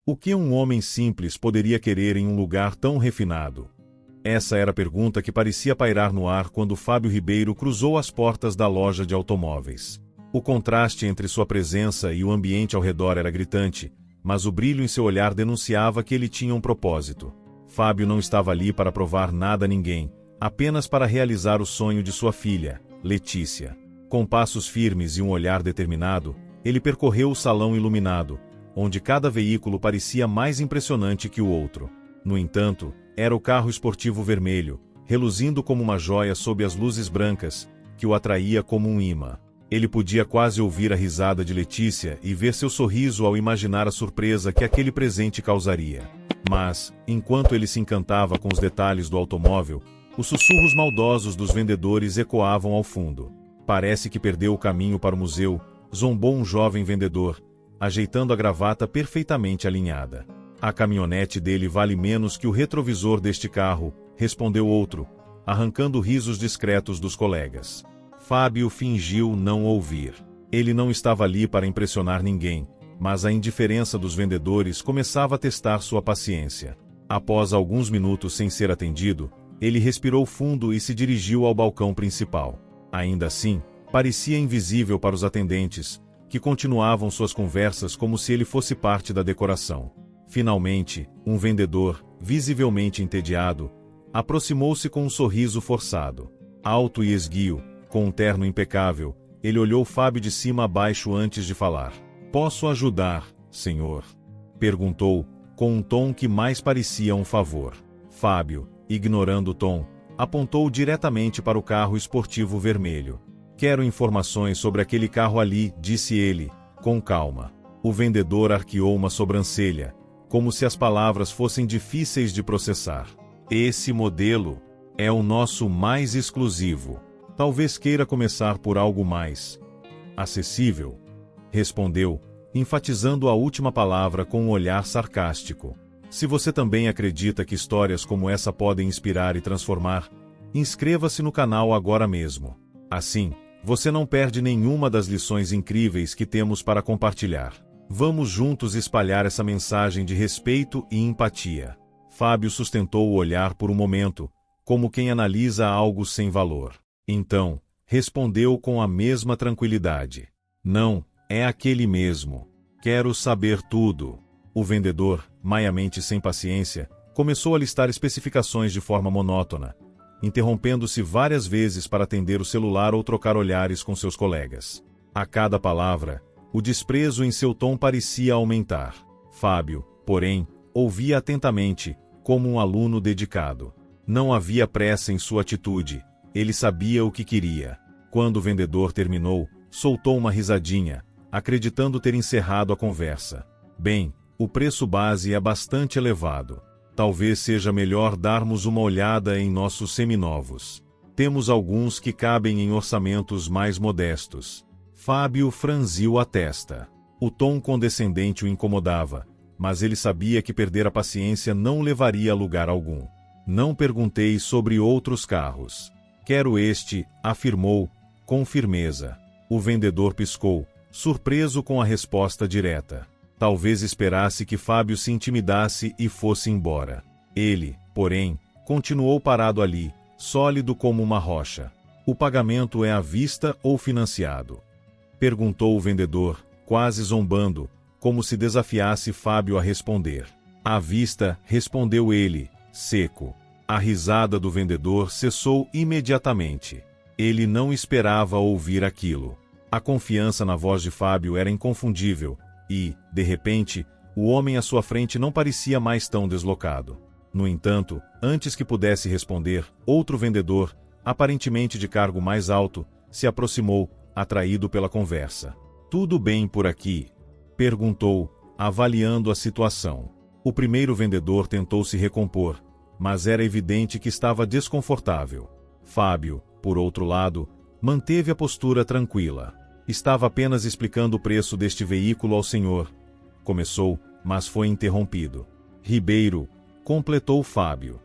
O que um homem simples poderia querer em um lugar tão refinado? Essa era a pergunta que parecia pairar no ar quando Fábio Ribeiro cruzou as portas da loja de automóveis. O contraste entre sua presença e o ambiente ao redor era gritante, mas o brilho em seu olhar denunciava que ele tinha um propósito. Fábio não estava ali para provar nada a ninguém, apenas para realizar o sonho de sua filha, Letícia. Com passos firmes e um olhar determinado, ele percorreu o salão iluminado, onde cada veículo parecia mais impressionante que o outro. No entanto, era o carro esportivo vermelho, reluzindo como uma joia sob as luzes brancas, que o atraía como um imã. Ele podia quase ouvir a risada de Letícia e ver seu sorriso ao imaginar a surpresa que aquele presente causaria. Mas, enquanto ele se encantava com os detalhes do automóvel, os sussurros maldosos dos vendedores ecoavam ao fundo. Parece que perdeu o caminho para o museu, zombou um jovem vendedor, ajeitando a gravata perfeitamente alinhada. A caminhonete dele vale menos que o retrovisor deste carro, respondeu outro, arrancando risos discretos dos colegas. Fábio fingiu não ouvir. Ele não estava ali para impressionar ninguém, mas a indiferença dos vendedores começava a testar sua paciência. Após alguns minutos sem ser atendido, ele respirou fundo e se dirigiu ao balcão principal. Ainda assim, parecia invisível para os atendentes, que continuavam suas conversas como se ele fosse parte da decoração. Finalmente, um vendedor, visivelmente entediado, aproximou-se com um sorriso forçado. Alto e esguio, com um terno impecável, ele olhou Fábio de cima a baixo antes de falar. "Posso ajudar, senhor?" perguntou, com um tom que mais parecia um favor. Fábio, ignorando o tom, apontou diretamente para o carro esportivo vermelho. "Quero informações sobre aquele carro ali", disse ele, com calma. O vendedor arqueou uma sobrancelha, como se as palavras fossem difíceis de processar. "Esse modelo é o nosso mais exclusivo. Talvez queira começar por algo mais acessível", respondeu, enfatizando a última palavra com um olhar sarcástico. Se você também acredita que histórias como essa podem inspirar e transformar, inscreva-se no canal agora mesmo. Assim, você não perde nenhuma das lições incríveis que temos para compartilhar. Vamos juntos espalhar essa mensagem de respeito e empatia. Fábio sustentou o olhar por um momento, como quem analisa algo sem valor. Então, respondeu com a mesma tranquilidade. "Não, é aquele mesmo. Quero saber tudo." O vendedor, maiamente sem paciência, começou a listar especificações de forma monótona, interrompendo-se várias vezes para atender o celular ou trocar olhares com seus colegas. A cada palavra, o desprezo em seu tom parecia aumentar. Fábio, porém, ouvia atentamente, como um aluno dedicado. Não havia pressa em sua atitude, ele sabia o que queria. Quando o vendedor terminou, soltou uma risadinha, acreditando ter encerrado a conversa. "Bem, o preço base é bastante elevado. Talvez seja melhor darmos uma olhada em nossos seminovos. Temos alguns que cabem em orçamentos mais modestos." Fábio franziu a testa. O tom condescendente o incomodava, mas ele sabia que perder a paciência não o levaria a lugar algum. "Não perguntei sobre outros carros. Quero este", afirmou, com firmeza. O vendedor piscou, surpreso com a resposta direta. Talvez esperasse que Fábio se intimidasse e fosse embora. Ele, porém, continuou parado ali, sólido como uma rocha. "O pagamento é à vista ou financiado?" perguntou o vendedor, quase zombando, como se desafiasse Fábio a responder. "À vista", respondeu ele, seco. A risada do vendedor cessou imediatamente. Ele não esperava ouvir aquilo. A confiança na voz de Fábio era inconfundível, e, de repente, o homem à sua frente não parecia mais tão deslocado. No entanto, antes que pudesse responder, outro vendedor, aparentemente de cargo mais alto, se aproximou, atraído pela conversa. "Tudo bem por aqui?" perguntou, avaliando a situação. O primeiro vendedor tentou se recompor, mas era evidente que estava desconfortável. Fábio, por outro lado, manteve a postura tranquila. "Estava apenas explicando o preço deste veículo ao senhor", começou, mas foi interrompido. "Ribeiro", completou Fábio.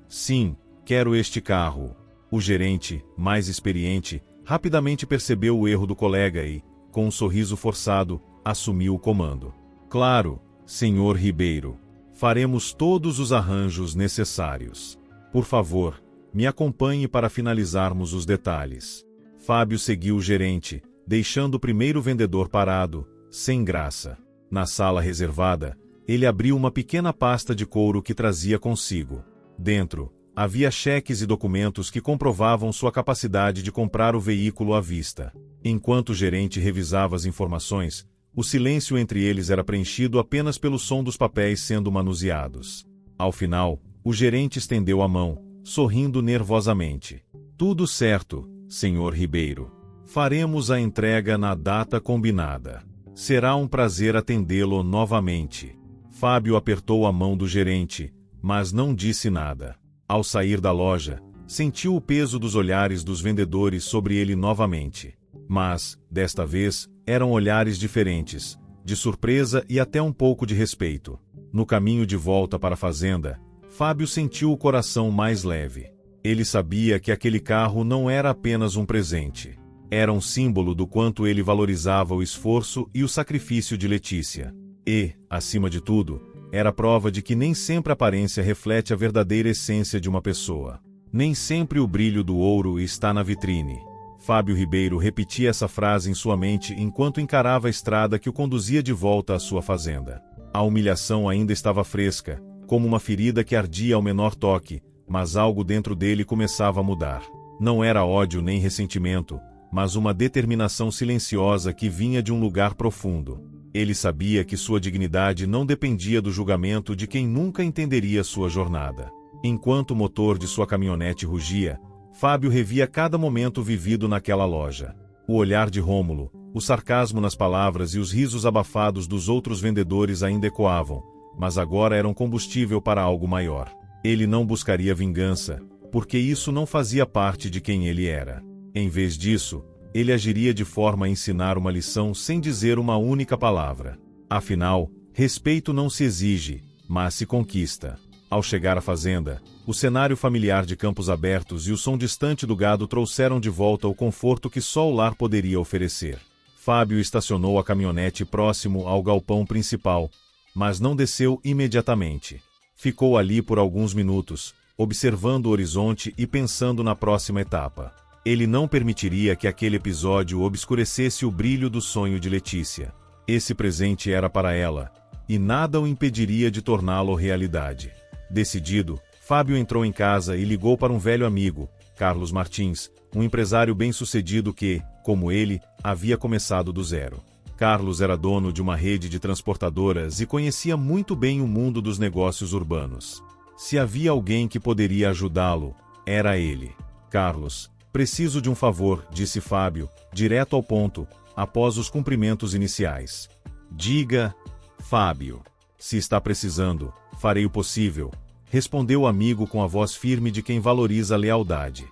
Sim, quero este carro." O gerente, mais experiente, rapidamente percebeu o erro do colega e, com um sorriso forçado, assumiu o comando. "Claro, Senhor Ribeiro. Faremos todos os arranjos necessários. Por favor, me acompanhe para finalizarmos os detalhes. Fábio seguiu o gerente, deixando o primeiro vendedor parado, sem graça. Na sala reservada, ele abriu uma pequena pasta de couro que trazia consigo. Dentro, havia cheques e documentos que comprovavam sua capacidade de comprar o veículo à vista. Enquanto o gerente revisava as informações, o silêncio entre eles era preenchido apenas pelo som dos papéis sendo manuseados. Ao final, o gerente estendeu a mão, sorrindo nervosamente. Tudo certo, senhor Ribeiro. Faremos a entrega na data combinada. Será um prazer atendê-lo novamente. Fábio apertou a mão do gerente, mas não disse nada. Ao sair da loja, sentiu o peso dos olhares dos vendedores sobre ele novamente. Mas, desta vez, eram olhares diferentes, de surpresa e até um pouco de respeito. No caminho de volta para a fazenda, Fábio sentiu o coração mais leve. Ele sabia que aquele carro não era apenas um presente. Era um símbolo do quanto ele valorizava o esforço e o sacrifício de Letícia. E, acima de tudo, era prova de que nem sempre a aparência reflete a verdadeira essência de uma pessoa. Nem sempre o brilho do ouro está na vitrine. Fábio Ribeiro repetia essa frase em sua mente enquanto encarava a estrada que o conduzia de volta à sua fazenda. A humilhação ainda estava fresca, como uma ferida que ardia ao menor toque, mas algo dentro dele começava a mudar. Não era ódio nem ressentimento, mas uma determinação silenciosa que vinha de um lugar profundo. Ele sabia que sua dignidade não dependia do julgamento de quem nunca entenderia sua jornada. Enquanto o motor de sua caminhonete rugia, Fábio revia cada momento vivido naquela loja. O olhar de Rômulo, o sarcasmo nas palavras e os risos abafados dos outros vendedores ainda ecoavam, mas agora eram combustível para algo maior. Ele não buscaria vingança, porque isso não fazia parte de quem ele era. Em vez disso, ele agiria de forma a ensinar uma lição sem dizer uma única palavra. Afinal, respeito não se exige, mas se conquista. Ao chegar à fazenda, o cenário familiar de campos abertos e o som distante do gado trouxeram de volta o conforto que só o lar poderia oferecer. Fábio estacionou a caminhonete próximo ao galpão principal, mas não desceu imediatamente. Ficou ali por alguns minutos, observando o horizonte e pensando na próxima etapa. Ele não permitiria que aquele episódio obscurecesse o brilho do sonho de Letícia. Esse presente era para ela, e nada o impediria de torná-lo realidade. Decidido, Fábio entrou em casa e ligou para um velho amigo, Carlos Martins, um empresário bem-sucedido que, como ele, havia começado do zero. Carlos era dono de uma rede de transportadoras e conhecia muito bem o mundo dos negócios urbanos. Se havia alguém que poderia ajudá-lo, era ele. Carlos, preciso de um favor, disse Fábio, direto ao ponto, após os cumprimentos iniciais. Diga, Fábio. Se está precisando, farei o possível, respondeu o amigo com a voz firme de quem valoriza a lealdade.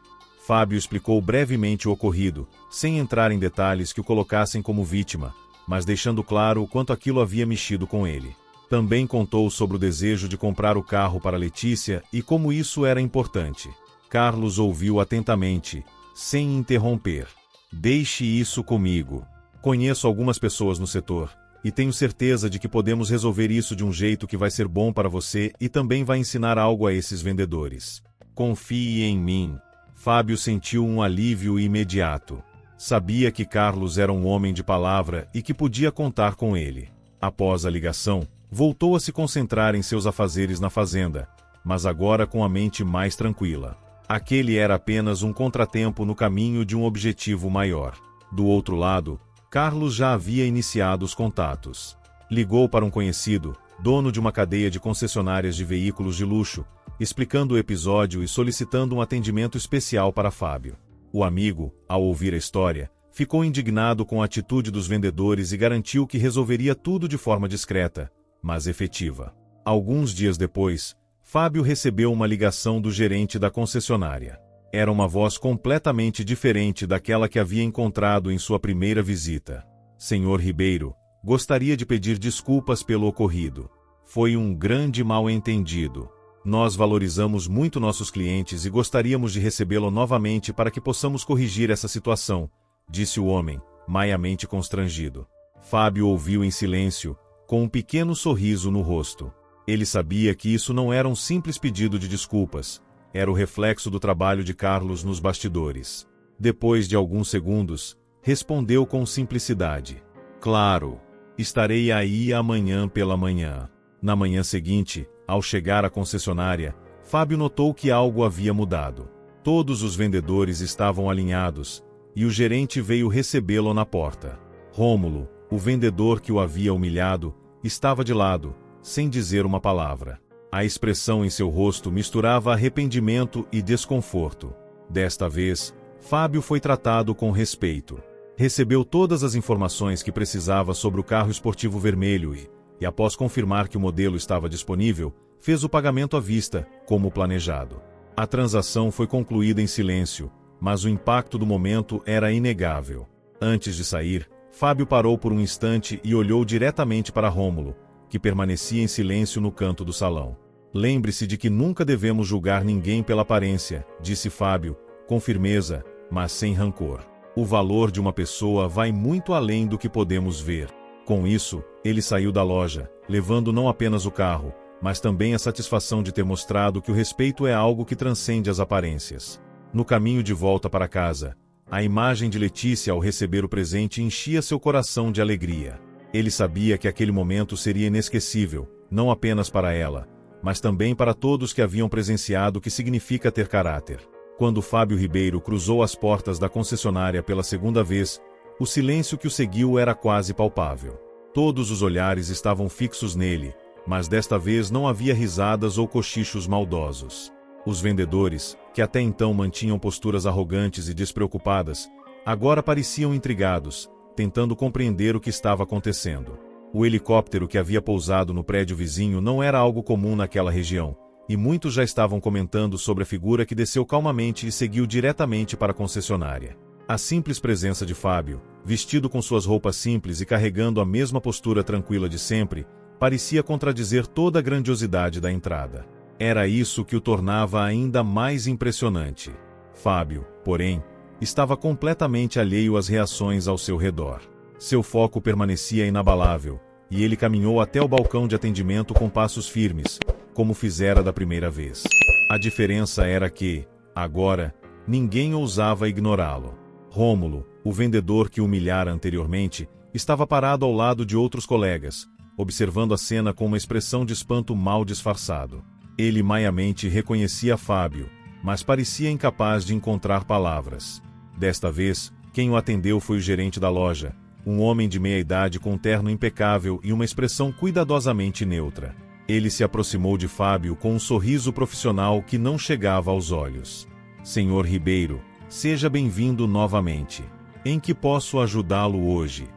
Fábio explicou brevemente o ocorrido, sem entrar em detalhes que o colocassem como vítima, mas deixando claro o quanto aquilo havia mexido com ele. Também contou sobre o desejo de comprar o carro para Letícia e como isso era importante. Carlos ouviu atentamente, sem interromper. Deixe isso comigo. Conheço algumas pessoas no setor, e tenho certeza de que podemos resolver isso de um jeito que vai ser bom para você e também vai ensinar algo a esses vendedores. Confie em mim. Fábio sentiu um alívio imediato. Sabia que Carlos era um homem de palavra e que podia contar com ele. Após a ligação, voltou a se concentrar em seus afazeres na fazenda, mas agora com a mente mais tranquila. Aquele era apenas um contratempo no caminho de um objetivo maior. Do outro lado, Carlos já havia iniciado os contatos. Ligou para um conhecido, dono de uma cadeia de concessionárias de veículos de luxo, explicando o episódio e solicitando um atendimento especial para Fábio. O amigo, ao ouvir a história, ficou indignado com a atitude dos vendedores e garantiu que resolveria tudo de forma discreta, mas efetiva. Alguns dias depois, Fábio recebeu uma ligação do gerente da concessionária. Era uma voz completamente diferente daquela que havia encontrado em sua primeira visita. Senhor Ribeiro, gostaria de pedir desculpas pelo ocorrido. Foi um grande mal-entendido. Nós valorizamos muito nossos clientes e gostaríamos de recebê-lo novamente para que possamos corrigir essa situação, disse o homem, maiamente constrangido. Fábio ouviu em silêncio, com um pequeno sorriso no rosto. Ele sabia que isso não era um simples pedido de desculpas, era o reflexo do trabalho de Carlos nos bastidores. Depois de alguns segundos, respondeu com simplicidade: "Claro, estarei aí amanhã pela manhã." Na manhã seguinte, ao chegar à concessionária, Fábio notou que algo havia mudado. Todos os vendedores estavam alinhados, e o gerente veio recebê-lo na porta. Rômulo, o vendedor que o havia humilhado, estava de lado, sem dizer uma palavra. A expressão em seu rosto misturava arrependimento e desconforto. Desta vez, Fábio foi tratado com respeito. Recebeu todas as informações que precisava sobre o carro esportivo vermelho e após confirmar que o modelo estava disponível, fez o pagamento à vista, como planejado. A transação foi concluída em silêncio, mas o impacto do momento era inegável. Antes de sair, Fábio parou por um instante e olhou diretamente para Rômulo, que permanecia em silêncio no canto do salão. "Lembre-se de que nunca devemos julgar ninguém pela aparência", disse Fábio, com firmeza, mas sem rancor. "O valor de uma pessoa vai muito além do que podemos ver." Com isso, ele saiu da loja, levando não apenas o carro, mas também a satisfação de ter mostrado que o respeito é algo que transcende as aparências. No caminho de volta para casa, a imagem de Letícia ao receber o presente enchia seu coração de alegria. Ele sabia que aquele momento seria inesquecível, não apenas para ela, mas também para todos que haviam presenciado o que significa ter caráter. Quando Fábio Ribeiro cruzou as portas da concessionária pela segunda vez, o silêncio que o seguiu era quase palpável. Todos os olhares estavam fixos nele, mas desta vez não havia risadas ou cochichos maldosos. Os vendedores, que até então mantinham posturas arrogantes e despreocupadas, agora pareciam intrigados, tentando compreender o que estava acontecendo. O helicóptero que havia pousado no prédio vizinho não era algo comum naquela região, e muitos já estavam comentando sobre a figura que desceu calmamente e seguiu diretamente para a concessionária. A simples presença de Fábio, vestido com suas roupas simples e carregando a mesma postura tranquila de sempre, parecia contradizer toda a grandiosidade da entrada. Era isso que o tornava ainda mais impressionante. Fábio, porém, estava completamente alheio às reações ao seu redor. Seu foco permanecia inabalável, e ele caminhou até o balcão de atendimento com passos firmes, como fizera da primeira vez. A diferença era que, agora, ninguém ousava ignorá-lo. Rômulo, o vendedor que o humilhara anteriormente, estava parado ao lado de outros colegas, observando a cena com uma expressão de espanto mal disfarçado. Ele maiamente reconhecia Fábio, mas parecia incapaz de encontrar palavras. Desta vez, quem o atendeu foi o gerente da loja, um homem de meia-idade com um terno impecável e uma expressão cuidadosamente neutra. Ele se aproximou de Fábio com um sorriso profissional que não chegava aos olhos. "Senhor Ribeiro, seja bem-vindo novamente. Em que posso ajudá-lo hoje?"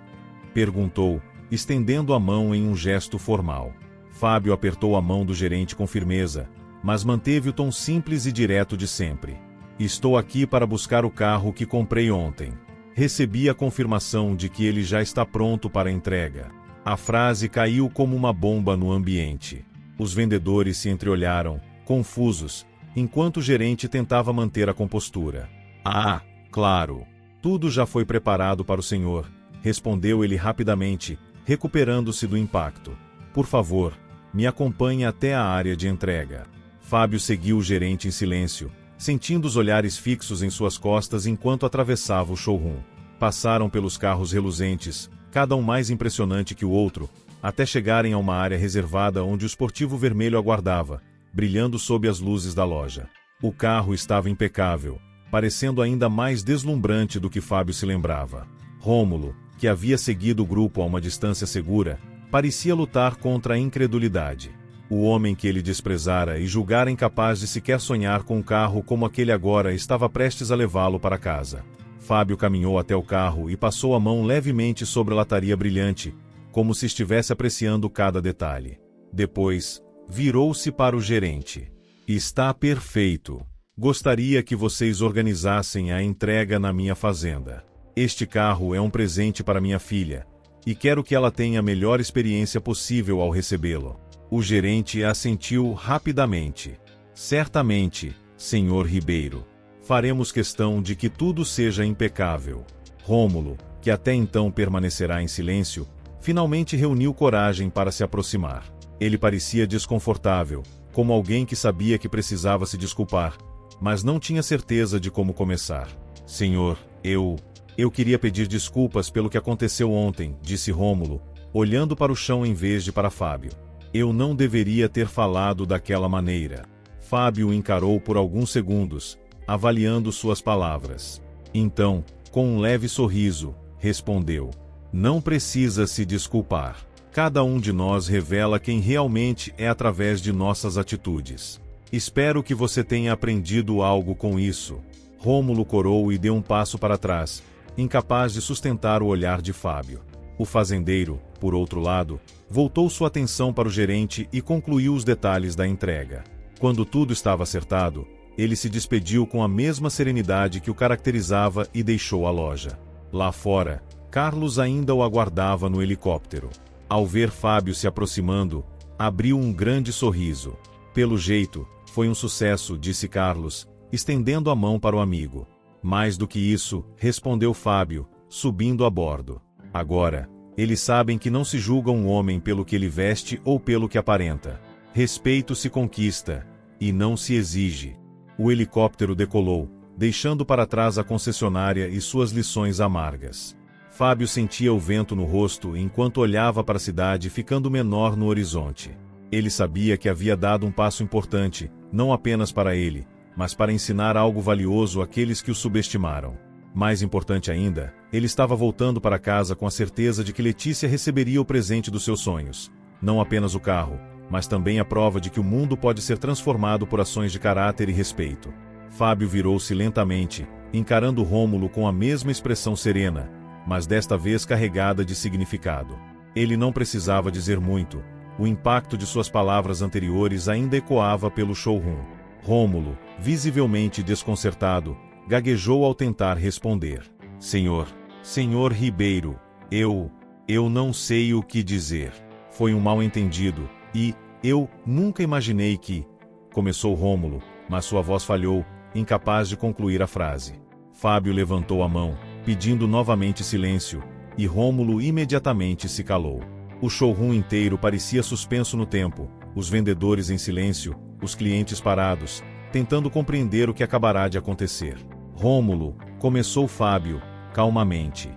perguntou, estendendo a mão em um gesto formal. Fábio apertou a mão do gerente com firmeza, mas manteve o tom simples e direto de sempre. "Estou aqui para buscar o carro que comprei ontem. Recebi a confirmação de que ele já está pronto para entrega." A frase caiu como uma bomba no ambiente. Os vendedores se entreolharam, confusos, enquanto o gerente tentava manter a compostura. "Ah, claro. Tudo já foi preparado para o senhor", respondeu ele rapidamente, recuperando-se do impacto. "Por favor, me acompanhe até a área de entrega." Fábio seguiu o gerente em silêncio, sentindo os olhares fixos em suas costas enquanto atravessava o showroom. Passaram pelos carros reluzentes, cada um mais impressionante que o outro, até chegarem a uma área reservada onde o esportivo vermelho aguardava, brilhando sob as luzes da loja. O carro estava impecável, parecendo ainda mais deslumbrante do que Fábio se lembrava. Rômulo, que havia seguido o grupo a uma distância segura, parecia lutar contra a incredulidade. O homem que ele desprezara e julgara incapaz de sequer sonhar com um carro como aquele agora estava prestes a levá-lo para casa. Fábio caminhou até o carro e passou a mão levemente sobre a lataria brilhante, como se estivesse apreciando cada detalhe. Depois, virou-se para o gerente. "Está perfeito. Gostaria que vocês organizassem a entrega na minha fazenda. Este carro é um presente para minha filha, e quero que ela tenha a melhor experiência possível ao recebê-lo." O gerente assentiu rapidamente. "Certamente, senhor Ribeiro. Faremos questão de que tudo seja impecável." Rômulo, que até então permanecerá em silêncio, finalmente reuniu coragem para se aproximar. Ele parecia desconfortável, como alguém que sabia que precisava se desculpar, mas não tinha certeza de como começar. Senhor, eu queria pedir desculpas pelo que aconteceu ontem, disse Rômulo, olhando para o chão em vez de para Fábio. Eu não deveria ter falado daquela maneira. Fábio o encarou por alguns segundos, avaliando suas palavras. Então, com um leve sorriso, respondeu: não precisa se desculpar. Cada um de nós revela quem realmente é através de nossas atitudes. Espero que você tenha aprendido algo com isso. Rômulo corou e deu um passo para trás, incapaz de sustentar o olhar de Fábio. O fazendeiro, por outro lado, voltou sua atenção para o gerente e concluiu os detalhes da entrega. Quando tudo estava acertado, ele se despediu com a mesma serenidade que o caracterizava e deixou a loja. Lá fora, Carlos ainda o aguardava no helicóptero. Ao ver Fábio se aproximando, abriu um grande sorriso. Pelo jeito, foi um sucesso, disse Carlos, estendendo a mão para o amigo. Mais do que isso, respondeu Fábio, subindo a bordo. Agora, eles sabem que não se julga um homem pelo que ele veste ou pelo que aparenta. Respeito se conquista, e não se exige. O helicóptero decolou, deixando para trás a concessionária e suas lições amargas. Fábio sentia o vento no rosto enquanto olhava para a cidade ficando menor no horizonte. Ele sabia que havia dado um passo importante, não apenas para ele, mas para ensinar algo valioso àqueles que o subestimaram. Mais importante ainda, ele estava voltando para casa com a certeza de que Letícia receberia o presente dos seus sonhos. Não apenas o carro, mas também a prova de que o mundo pode ser transformado por ações de caráter e respeito. Fábio virou-se lentamente, encarando Rômulo com a mesma expressão serena, mas desta vez carregada de significado. Ele não precisava dizer muito, o impacto de suas palavras anteriores ainda ecoava pelo showroom. Rômulo, visivelmente desconcertado, gaguejou ao tentar responder. Senhor Ribeiro, eu não sei o que dizer. Foi um mal-entendido, e eu nunca imaginei que... Começou Rômulo, mas sua voz falhou, incapaz de concluir a frase. Fábio levantou a mão, pedindo novamente silêncio, e Rômulo imediatamente se calou. O showroom inteiro parecia suspenso no tempo, os vendedores em silêncio, os clientes parados, tentando compreender o que acabará de acontecer. Rômulo, começou Fábio, calmamente.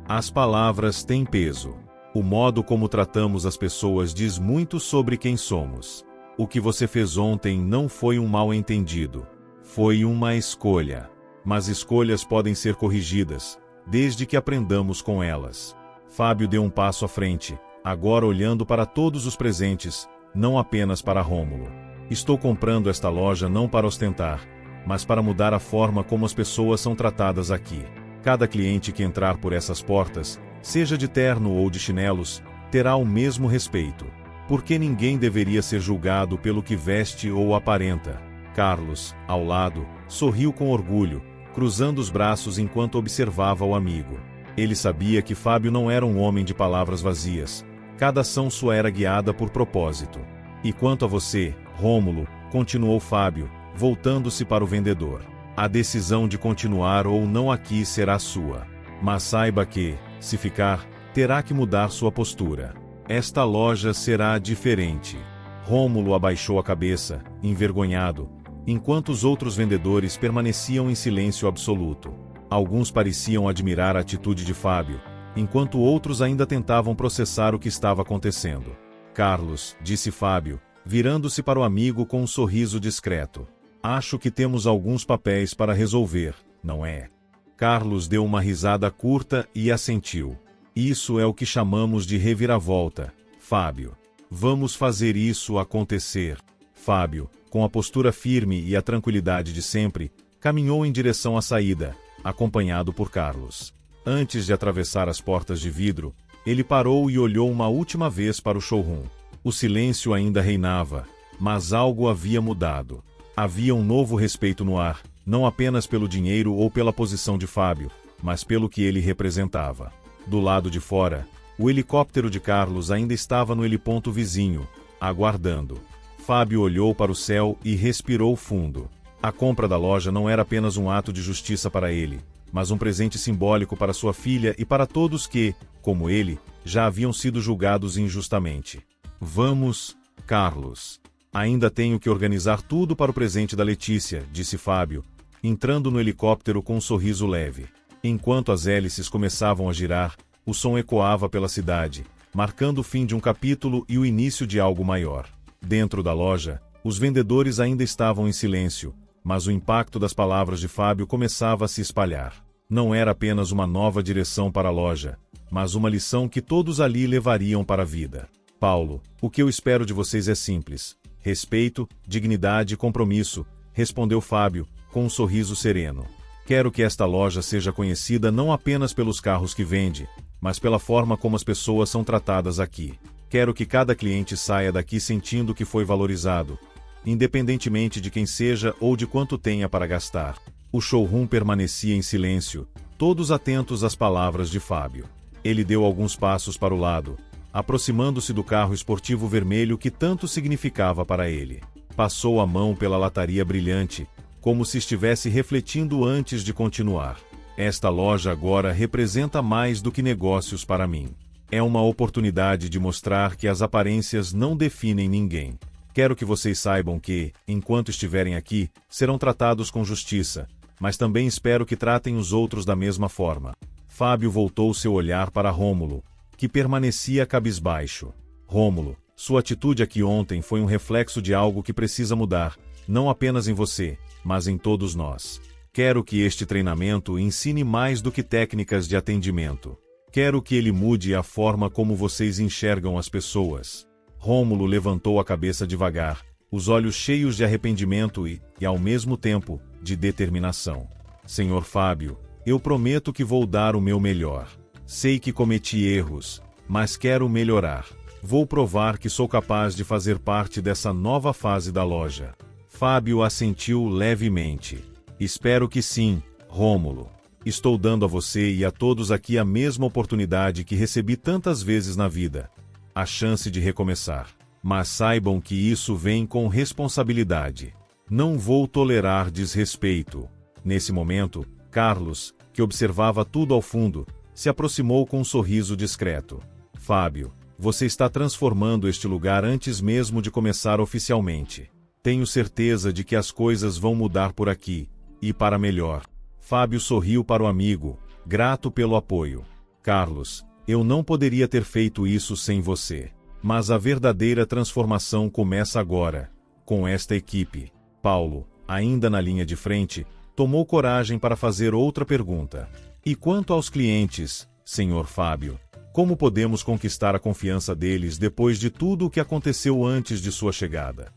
As palavras têm peso. O modo como tratamos as pessoas diz muito sobre quem somos. O que você fez ontem não foi um mal-entendido. Foi uma escolha. Mas escolhas podem ser corrigidas, desde que aprendamos com elas. Fábio deu um passo à frente, agora olhando para todos os presentes, não apenas para Rômulo. Estou comprando esta loja não para ostentar, mas para mudar a forma como as pessoas são tratadas aqui. Cada cliente que entrar por essas portas, seja de terno ou de chinelos, terá o mesmo respeito. Porque ninguém deveria ser julgado pelo que veste ou aparenta. Carlos, ao lado, sorriu com orgulho, cruzando os braços enquanto observava o amigo. Ele sabia que Fábio não era um homem de palavras vazias. Cada ação sua era guiada por propósito. E quanto a você, Rômulo, continuou Fábio, voltando-se para o vendedor. A decisão de continuar ou não aqui será sua. Mas saiba que, se ficar, terá que mudar sua postura. Esta loja será diferente. Rômulo abaixou a cabeça, envergonhado, enquanto os outros vendedores permaneciam em silêncio absoluto. Alguns pareciam admirar a atitude de Fábio, enquanto outros ainda tentavam processar o que estava acontecendo. Carlos, disse Fábio, virando-se para o amigo com um sorriso discreto. Acho que temos alguns papéis para resolver, não é? Carlos deu uma risada curta e assentiu. Isso é o que chamamos de reviravolta, Fábio. Vamos fazer isso acontecer. Fábio, com a postura firme e a tranquilidade de sempre, caminhou em direção à saída, acompanhado por Carlos. Antes de atravessar as portas de vidro, ele parou e olhou uma última vez para o showroom. O silêncio ainda reinava, mas algo havia mudado. Havia um novo respeito no ar, não apenas pelo dinheiro ou pela posição de Fábio, mas pelo que ele representava. Do lado de fora, o helicóptero de Carlos ainda estava no heliponto vizinho, aguardando. Fábio olhou para o céu e respirou fundo. A compra da loja não era apenas um ato de justiça para ele, mas um presente simbólico para sua filha e para todos que, como ele, já haviam sido julgados injustamente. Vamos, Carlos. Ainda tenho que organizar tudo para o presente da Letícia, disse Fábio, entrando no helicóptero com um sorriso leve. Enquanto as hélices começavam a girar, o som ecoava pela cidade, marcando o fim de um capítulo e o início de algo maior. Dentro da loja, os vendedores ainda estavam em silêncio, mas o impacto das palavras de Fábio começava a se espalhar. Não era apenas uma nova direção para a loja, mas uma lição que todos ali levariam para a vida. Paulo, o que eu espero de vocês é simples: respeito, dignidade e compromisso, respondeu Fábio, com um sorriso sereno. Quero que esta loja seja conhecida não apenas pelos carros que vende, mas pela forma como as pessoas são tratadas aqui. Quero que cada cliente saia daqui sentindo que foi valorizado, independentemente de quem seja ou de quanto tenha para gastar. O showroom permanecia em silêncio, todos atentos às palavras de Fábio. Ele deu alguns passos para o lado, aproximando-se do carro esportivo vermelho que tanto significava para ele. Passou a mão pela lataria brilhante, como se estivesse refletindo antes de continuar. Esta loja agora representa mais do que negócios para mim. É uma oportunidade de mostrar que as aparências não definem ninguém. Quero que vocês saibam que, enquanto estiverem aqui, serão tratados com justiça, mas também espero que tratem os outros da mesma forma. Fábio voltou seu olhar para Rômulo, que permanecia cabisbaixo. Rômulo, sua atitude aqui ontem foi um reflexo de algo que precisa mudar, não apenas em você, mas em todos nós. Quero que este treinamento ensine mais do que técnicas de atendimento. Quero que ele mude a forma como vocês enxergam as pessoas. Rômulo levantou a cabeça devagar, os olhos cheios de arrependimento e, ao mesmo tempo, de determinação. Senhor Fábio, eu prometo que vou dar o meu melhor. Sei que cometi erros, mas quero melhorar. Vou provar que sou capaz de fazer parte dessa nova fase da loja. Fábio assentiu levemente. Espero que sim, Rômulo. Estou dando a você e a todos aqui a mesma oportunidade que recebi tantas vezes na vida. A chance de recomeçar. Mas saibam que isso vem com responsabilidade. Não vou tolerar desrespeito. Nesse momento, Carlos, que observava tudo ao fundo, se aproximou com um sorriso discreto. Fábio, você está transformando este lugar antes mesmo de começar oficialmente. Tenho certeza de que as coisas vão mudar por aqui, e para melhor. Fábio sorriu para o amigo, grato pelo apoio. Carlos, eu não poderia ter feito isso sem você. Mas a verdadeira transformação começa agora, com esta equipe. Paulo, ainda na linha de frente, tomou coragem para fazer outra pergunta. E quanto aos clientes, senhor Fábio, como podemos conquistar a confiança deles depois de tudo o que aconteceu antes de sua chegada?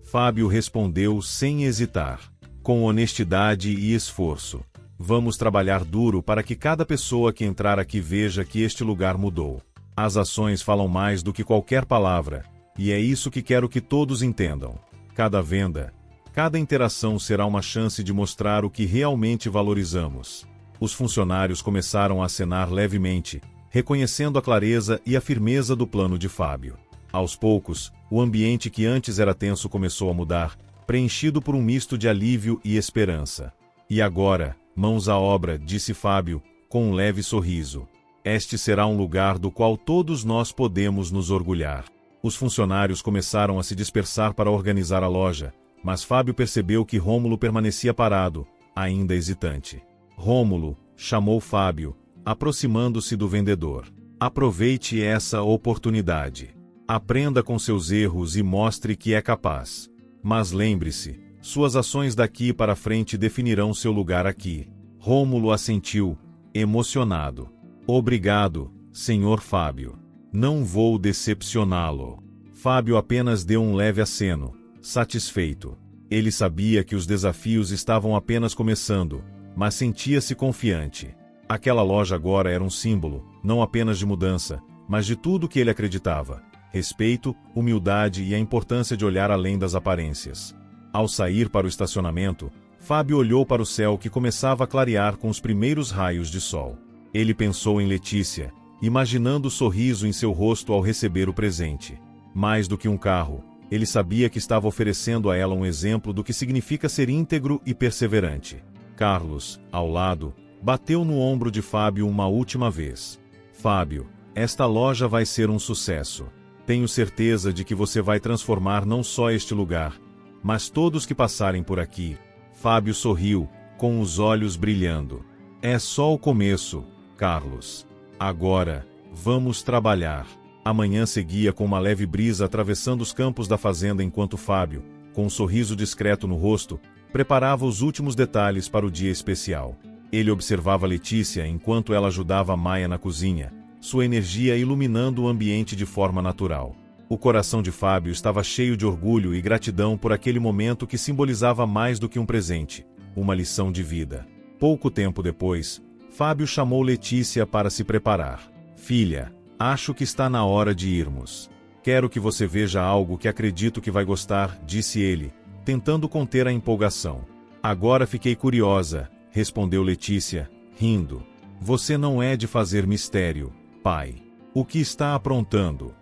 Fábio respondeu sem hesitar, com honestidade e esforço. Vamos trabalhar duro para que cada pessoa que entrar aqui veja que este lugar mudou. As ações falam mais do que qualquer palavra, e é isso que quero que todos entendam. Cada venda, cada interação será uma chance de mostrar o que realmente valorizamos. Os funcionários começaram a acenar levemente, reconhecendo a clareza e a firmeza do plano de Fábio. Aos poucos, o ambiente que antes era tenso começou a mudar, preenchido por um misto de alívio e esperança. E agora, mãos à obra, disse Fábio, com um leve sorriso. Este será um lugar do qual todos nós podemos nos orgulhar. Os funcionários começaram a se dispersar para organizar a loja, mas Fábio percebeu que Rômulo permanecia parado, ainda hesitante. Rômulo, chamou Fábio, aproximando-se do vendedor. Aproveite essa oportunidade. Aprenda com seus erros e mostre que é capaz. Mas lembre-se, suas ações daqui para frente definirão seu lugar aqui. Rômulo assentiu, emocionado. Obrigado, senhor Fábio. Não vou decepcioná-lo. Fábio apenas deu um leve aceno, satisfeito. Ele sabia que os desafios estavam apenas começando, mas sentia-se confiante. Aquela loja agora era um símbolo, não apenas de mudança, mas de tudo que ele acreditava: respeito, humildade e a importância de olhar além das aparências. Ao sair para o estacionamento, Fábio olhou para o céu que começava a clarear com os primeiros raios de sol. Ele pensou em Letícia, imaginando o sorriso em seu rosto ao receber o presente. Mais do que um carro, ele sabia que estava oferecendo a ela um exemplo do que significa ser íntegro e perseverante. Carlos, ao lado, bateu no ombro de Fábio uma última vez. Fábio, Esta loja vai ser um sucesso. Tenho certeza de que você vai transformar não só este lugar, mas todos que passarem por aqui. Fábio sorriu, com os olhos brilhando. É só o começo, Carlos. Agora, vamos trabalhar. A manhã seguia com uma leve brisa atravessando os campos da fazenda enquanto Fábio, com um sorriso discreto no rosto, preparava os últimos detalhes para o dia especial. Ele observava Letícia enquanto ela ajudava Maia na cozinha, sua energia iluminando o ambiente de forma natural. O coração de Fábio estava cheio de orgulho e gratidão por aquele momento que simbolizava mais do que um presente, uma lição de vida. Pouco tempo depois, Fábio chamou Letícia para se preparar. Filha, acho que está na hora de irmos. Quero que você veja algo que acredito que vai gostar, disse ele, tentando conter a empolgação. Agora fiquei curiosa, respondeu Letícia, rindo. Você não é de fazer mistério, pai. O que está aprontando?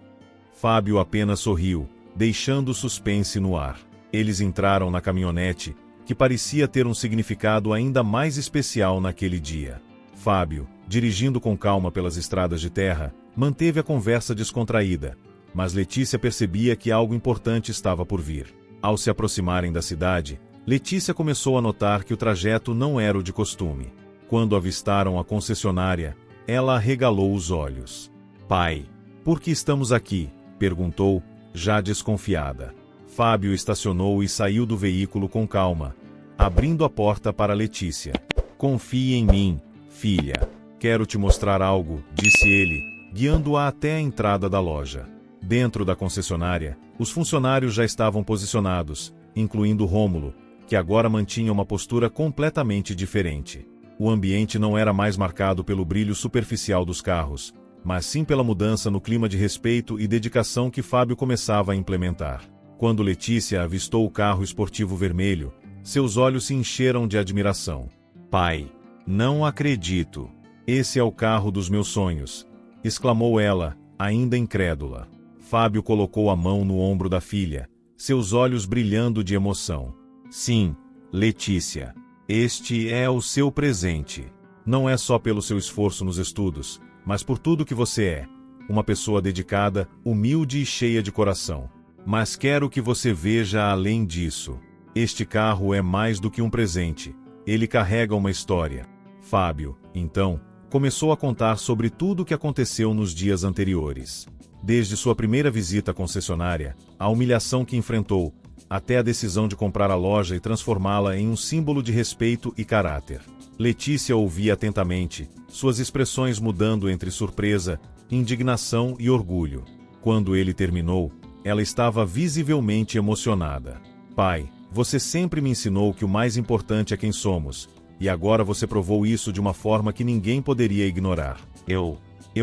Fábio apenas sorriu, deixando suspense no ar. Eles entraram na caminhonete, que parecia ter um significado ainda mais especial naquele dia. Fábio, dirigindo com calma pelas estradas de terra, manteve a conversa descontraída, mas Letícia percebia que algo importante estava por vir. Ao se aproximarem da cidade, Letícia começou a notar que o trajeto não era o de costume. Quando avistaram a concessionária, ela arregalou os olhos. Pai, por que estamos aqui? Perguntou, já desconfiada. Fábio estacionou e saiu do veículo com calma, abrindo a porta para Letícia. Confie em mim, filha. Quero te mostrar algo, disse ele, guiando-a até a entrada da loja. Dentro da concessionária, os funcionários já estavam posicionados, incluindo Rômulo, que agora mantinha uma postura completamente diferente. O ambiente não era mais marcado pelo brilho superficial dos carros, mas sim pela mudança no clima de respeito e dedicação que Fábio começava a implementar. Quando Letícia avistou o carro esportivo vermelho, seus olhos se encheram de admiração. Pai, não acredito. Esse é o carro dos meus sonhos, exclamou ela, ainda incrédula. Fábio colocou a mão no ombro da filha, seus olhos brilhando de emoção. Sim, Letícia, este é o seu presente. Não é só pelo seu esforço nos estudos, mas por tudo que você é, uma pessoa dedicada, humilde e cheia de coração. Mas quero que você veja além disso. Este carro é mais do que um presente, ele carrega uma história. Fábio, então, começou a contar sobre tudo o que aconteceu nos dias anteriores. Desde sua primeira visita à concessionária, a humilhação que enfrentou, até a decisão de comprar a loja e transformá-la em um símbolo de respeito e caráter. Letícia ouvia atentamente, suas expressões mudando entre surpresa, indignação e orgulho. Quando ele terminou, ela estava visivelmente emocionada. Pai, você sempre me ensinou que o mais importante é quem somos, e agora você provou isso de uma forma que ninguém poderia ignorar. Eu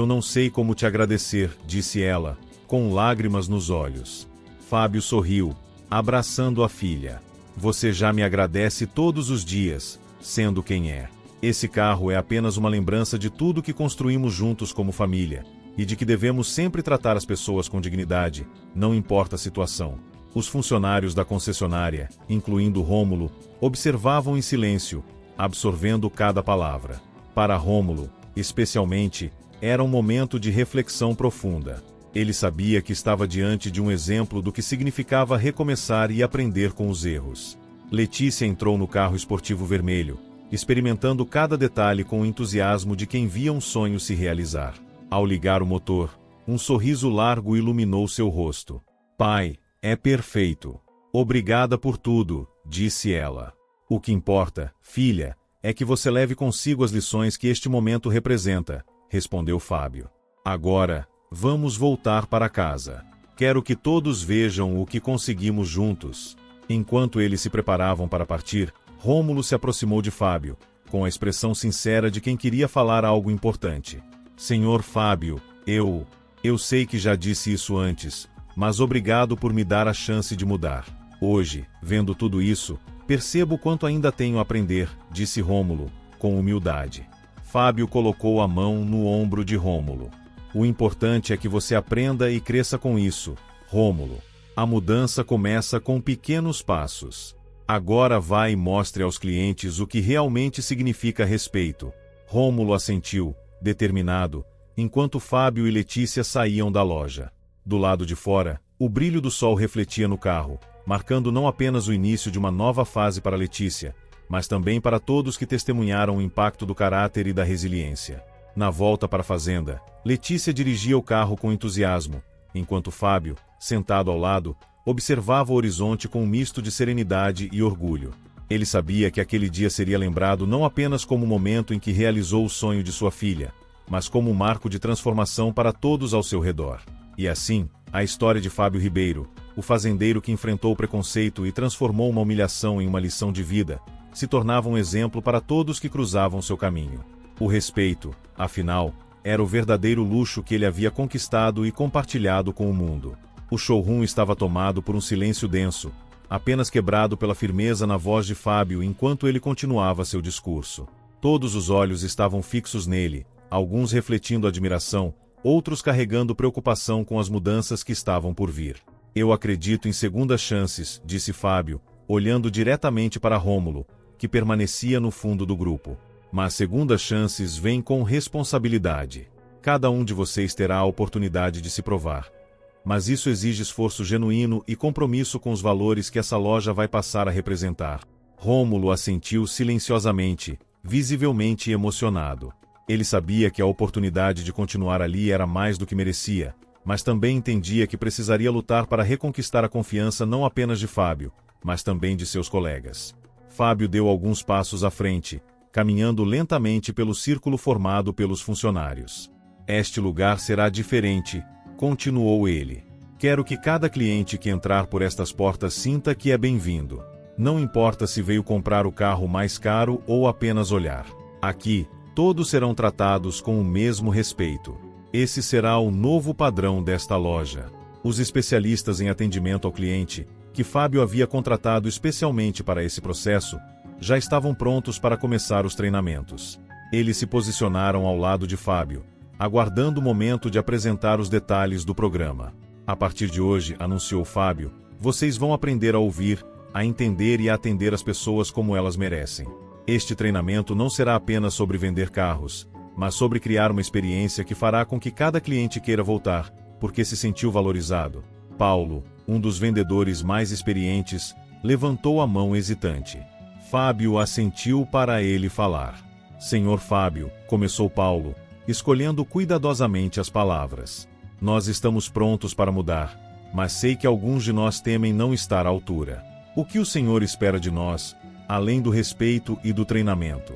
não sei como te agradecer, disse ela, com lágrimas nos olhos. Fábio sorriu, abraçando a filha. Você já me agradece todos os dias, sendo quem é. Esse carro é apenas uma lembrança de tudo que construímos juntos como família, e de que devemos sempre tratar as pessoas com dignidade, não importa a situação. Os funcionários da concessionária, incluindo Rômulo, observavam em silêncio, absorvendo cada palavra. Para Rômulo, especialmente, era um momento de reflexão profunda. Ele sabia que estava diante de um exemplo do que significava recomeçar e aprender com os erros. Letícia entrou no carro esportivo vermelho, experimentando cada detalhe com o entusiasmo de quem via um sonho se realizar. Ao ligar o motor, um sorriso largo iluminou seu rosto. Pai, é perfeito. Obrigada por tudo, disse ela. O que importa, filha, é que você leve consigo as lições que este momento representa, respondeu Fábio. Agora, vamos voltar para casa. Quero que todos vejam o que conseguimos juntos. Enquanto eles se preparavam para partir, Rômulo se aproximou de Fábio, com a expressão sincera de quem queria falar algo importante. Senhor Fábio, eu sei que já disse isso antes, mas obrigado por me dar a chance de mudar. Hoje, vendo tudo isso, percebo quanto ainda tenho a aprender, disse Rômulo, com humildade. Fábio colocou a mão no ombro de Rômulo. O importante é que você aprenda e cresça com isso, Rômulo. A mudança começa com pequenos passos. Agora vá e mostre aos clientes o que realmente significa respeito. Rômulo assentiu, determinado, enquanto Fábio e Letícia saíam da loja. Do lado de fora, o brilho do sol refletia no carro, marcando não apenas o início de uma nova fase para Letícia, mas também para todos que testemunharam o impacto do caráter e da resiliência. Na volta para a fazenda, Letícia dirigia o carro com entusiasmo, enquanto Fábio, sentado ao lado, observava o horizonte com um misto de serenidade e orgulho. Ele sabia que aquele dia seria lembrado não apenas como o momento em que realizou o sonho de sua filha, mas como um marco de transformação para todos ao seu redor. E assim, a história de Fábio Ribeiro, o fazendeiro que enfrentou o preconceito e transformou uma humilhação em uma lição de vida, se tornava um exemplo para todos que cruzavam seu caminho. O respeito, afinal, era o verdadeiro luxo que ele havia conquistado e compartilhado com o mundo. O showroom estava tomado por um silêncio denso, apenas quebrado pela firmeza na voz de Fábio enquanto ele continuava seu discurso. Todos os olhos estavam fixos nele, alguns refletindo admiração, outros carregando preocupação com as mudanças que estavam por vir. Eu acredito em segundas chances, disse Fábio, olhando diretamente para Rômulo, que permanecia no fundo do grupo. Mas segundas chances vêm com responsabilidade. Cada um de vocês terá a oportunidade de se provar. Mas isso exige esforço genuíno e compromisso com os valores que essa loja vai passar a representar. Rômulo assentiu silenciosamente, visivelmente emocionado. Ele sabia que a oportunidade de continuar ali era mais do que merecia, mas também entendia que precisaria lutar para reconquistar a confiança não apenas de Fábio, mas também de seus colegas. Fábio deu alguns passos à frente, caminhando lentamente pelo círculo formado pelos funcionários. Este lugar será diferente, continuou ele. Quero que cada cliente que entrar por estas portas sinta que é bem-vindo. Não importa se veio comprar o carro mais caro ou apenas olhar. Aqui, todos serão tratados com o mesmo respeito. Esse será o novo padrão desta loja. Os especialistas em atendimento ao cliente, que Fábio havia contratado especialmente para esse processo, já estavam prontos para começar os treinamentos. Eles se posicionaram ao lado de Fábio, aguardando o momento de apresentar os detalhes do programa. A partir de hoje, anunciou Fábio, vocês vão aprender a ouvir, a entender e a atender as pessoas como elas merecem. Este treinamento não será apenas sobre vender carros, mas sobre criar uma experiência que fará com que cada cliente queira voltar, porque se sentiu valorizado. Paulo, um dos vendedores mais experientes, levantou a mão hesitante. Fábio assentiu para ele falar. Senhor Fábio, começou Paulo, escolhendo cuidadosamente as palavras. Nós estamos prontos para mudar, mas sei que alguns de nós temem não estar à altura. O que o Senhor espera de nós, além do respeito e do treinamento?